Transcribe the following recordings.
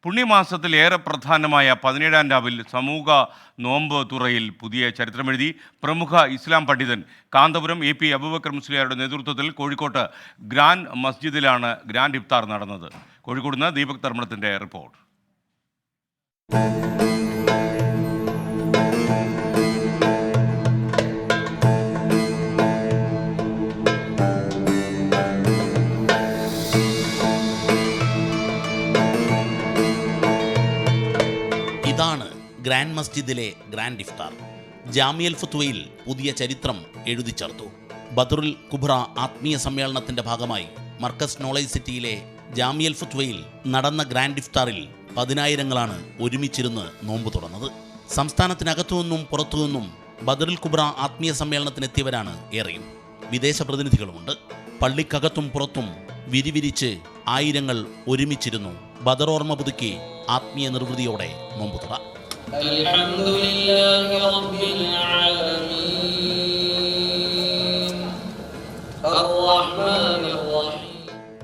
പുണ്യമാസത്തിൽ ഏറെ പ്രധാനമായ 17-ാം രാവിൽ സമൂഹ നോമ്പ് തുറയിൽ പുതിയ ചരിത്രമെഴുതി പ്രമുഖ ഇസ്ലാം പണ്ഡിതൻ കാന്തപുരം AP അബൂബക്കർ മുസ്ലിയാരുടെ നേതൃത്വത്തിൽ കോഴിക്കോട്ട് ഗ്രാൻഡ് മസ്ജിദിലാണ് ഗ്രാൻഡ് ഇഫ്താർ നടന്നത്. കോഴിക്കോട് നിന്ന് ദീപക് ധർമ്മടത്തിൻ്റെ റിപ്പോർട്ട്. ഇതാണ് ഗ്രാൻഡ് മസ്ജിദിലെ ഗ്രാൻഡ് ഇഫ്താർ. ജാമിയൽ ഫത്വയിൽ പുതിയ ചരിത്രം എഴുതി ചേർത്തു. ബദറുൽ കുബ്ര ആത്മീയ സമ്മേളനത്തിന്റെ ഭാഗമായി മർക്കസ് നോളജ് സിറ്റിയിലെ ജാമിയൽ ഫത്വയിൽ നടന്ന ഗ്രാൻഡ് ഇഫ്താറിൽ പതിനായിരങ്ങളാണ് ഒരുമിച്ചിരുന്ന് നോമ്പ് തുറന്നത്. സംസ്ഥാനത്തിനകത്തുനിന്നും പുറത്തുനിന്നും ബദറുൽ കുബ്ര ആത്മീയ സമ്മേളനത്തിനെത്തിയവരാണ് ഏറെയും. വിദേശ പ്രതിനിധികളുമുണ്ട്. പള്ളിക്കകത്തും പുറത്തും വിരിവിരിച്ച് ആയിരങ്ങൾ ഒരുമിച്ചിരുന്നു ബദറോർമ്മ പുതുക്കി ആത്മീയ നിർവൃതിയോടെ നോമ്പ് തുറ.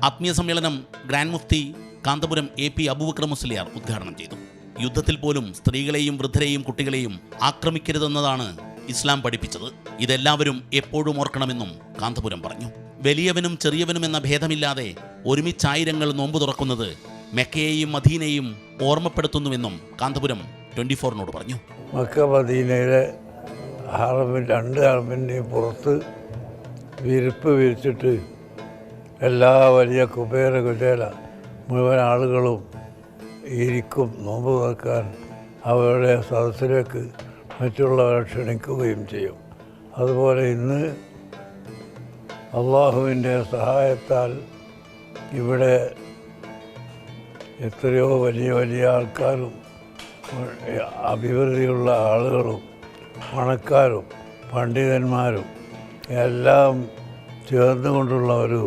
ആത്മീയ സമ്മേളനം ഗ്രാൻഡ് മുഫ്തി കാന്തപുരം AP അബൂബക്കർ മുസ്ലിയാർ ഉദ്ഘാടനം ചെയ്തു. യുദ്ധത്തിൽ പോലും സ്ത്രീകളെയും വൃദ്ധരെയും കുട്ടികളെയും ആക്രമിക്കരുതെന്നതാണ് ഇസ്ലാം പഠിപ്പിച്ചത്. ഇതെല്ലാവരും എപ്പോഴും ഓർക്കണമെന്നും കാന്തപുരം പറഞ്ഞു. വലിയവനും ചെറിയവനും എന്ന ഭേദമില്ലാതെ ഒരുമിച്ചായിരങ്ങൾ നോമ്പ് തുറക്കുന്നത് മെക്കയെയും മദീനയെയും ഓർമ്മപ്പെടുത്തുന്നുവെന്നും കാന്തപുരം 24-നോട് പറഞ്ഞു. മക്ക മദീനയിലെ രണ്ട് ഹറമിൻ്റെയും പുറത്ത് വിരിപ്പ് വിരിച്ചിട്ട് എല്ലാ വലിയ കുബേര മുഴുവൻ ആളുകളും ഇരിക്കും നോമ്പ് തുറക്കാൻ. അവരുടെ സദസ്സിലേക്ക് മറ്റുള്ളവരെ ക്ഷണിക്കുകയും ചെയ്യും. അതുപോലെ ഇന്ന് അള്ളാഹുവിൻ്റെ സഹായത്താൽ ഇവിടെ എത്രയോ വലിയ ആൾക്കാരും അഭിവൃദ്ധിയുള്ള ആളുകളും പണക്കാരും പണ്ഡിതന്മാരും എല്ലാം ചേർന്നുകൊണ്ടുള്ള ഒരു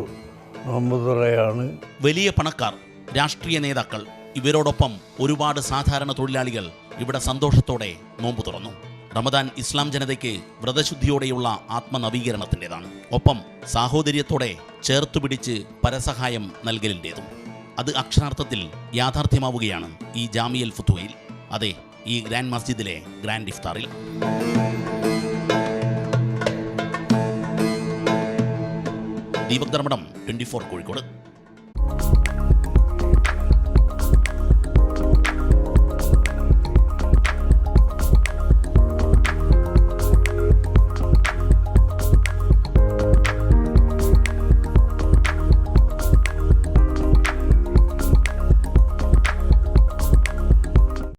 നോമ്പുതുറയാണ്. വലിയ പണക്കാർ, രാഷ്ട്രീയ നേതാക്കൾ, ഇവരോടൊപ്പം ഒരുപാട് സാധാരണ തൊഴിലാളികൾ ഇവിടെ സന്തോഷത്തോടെ നോമ്പ് തുറന്നു. റമദാൻ ഇസ്ലാം ജനതയ്ക്ക് വ്രതശുദ്ധിയോടെയുള്ള ആത്മനവീകരണത്തിൻ്റെതാണ്. ഒപ്പം സാഹോദര്യത്തോടെ ചേർത്തുപിടിച്ച് പരസഹായം നൽകലിൻ്റേതും. അത് അക്ഷരാർത്ഥത്തിൽ യാഥാർത്ഥ്യമാവുകയാണ് ഈ ജാമിയൽ ഫത്വയിൽ. അതെ, ഈ ഗ്രാൻഡ് മസ്ജിദിലെ ഗ്രാൻഡ് ഇഫ്താറിൽ. ദീപക് ധർമ്മടം, 24 കോഴിക്കോട്.